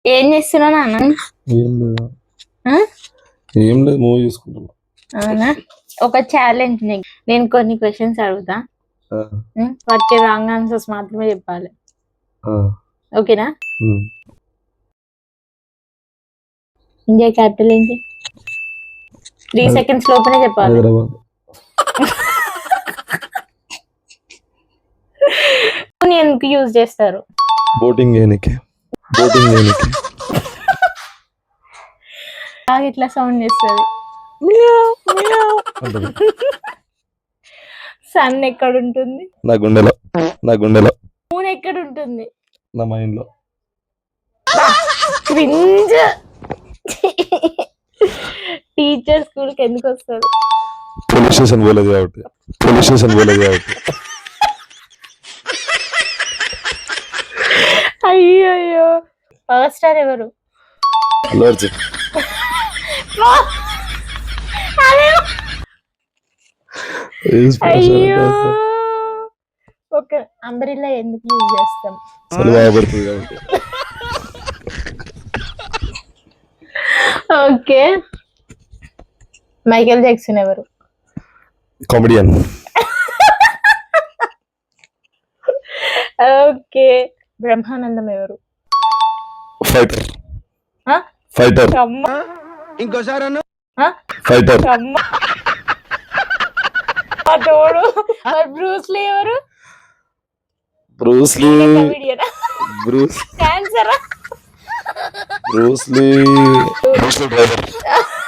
ఏం చేస్తున్నా నాన్న? ఏం లేదు ఆ? ఏం లేదు మూవీ చూసుకుంటున్నా. అవునా? ఒక ఛాలెంజ్ నీకు. నేను కొన్ని క్వశ్చన్స్ అడుగుతా, ఆ, వాటికి రాంగ్ ఆన్సర్స్ మాత్రమే చెప్పాలి. ఆ, ఓకేనా? ఉమ్. ఇండియా క్యాపిటల్ ఏంటి? 3 seconds లోపలే చెప్పాలి. హైదరాబాద్. ఫోన్ ఎందుకు యూజ్ చేస్తారు? బోటింగ్ చేయనికి. బోటింగ్ చేయనికి. బాగా ఇట్లా సౌండ్ చేస్తుంది. అంటది. సన్ ఎక్కడ ఉంటుంది? నా గుండెలో. నా గుండెలో. మూన్ ఎక్కడ ఉంటుంది? నా మైండ్ లో. క్రింజ్. టీచర్ స్కూల్ కి ఎందుకు వస్తారు? పోలీస్ స్టేషన్ పోలేదు కాబట్టి. పోలీస్ స్టేషన్ పోలేదు కాబట్టి. అయ్యో, పవర్ స్టార్ ఎవరు? అల్లు అర్జున్. అయ్యో, ఓకే. అంబ్రెల్లా ఎందుకు యూజ్ చేస్తాం? చలి బాగా పడుతుంది కాబట్టి. ఓకే. మైకేల్ జాక్సన్ ఎవరు? కామెడియన్. ఓకే. బ్రహ్మానందం ఎవరు? ఫైటర్. ఆ? ఫైటర్. అమ్మ. ఇంకోసారి అన్న ఆ? ఫైటర్. అమ్మ. ఆ తోడు. మరి బ్రూస్ లీ ఎవరు? Bruce Lee. Comedian. Bruce cancer. Bruce Lee. Bruce Lee driver.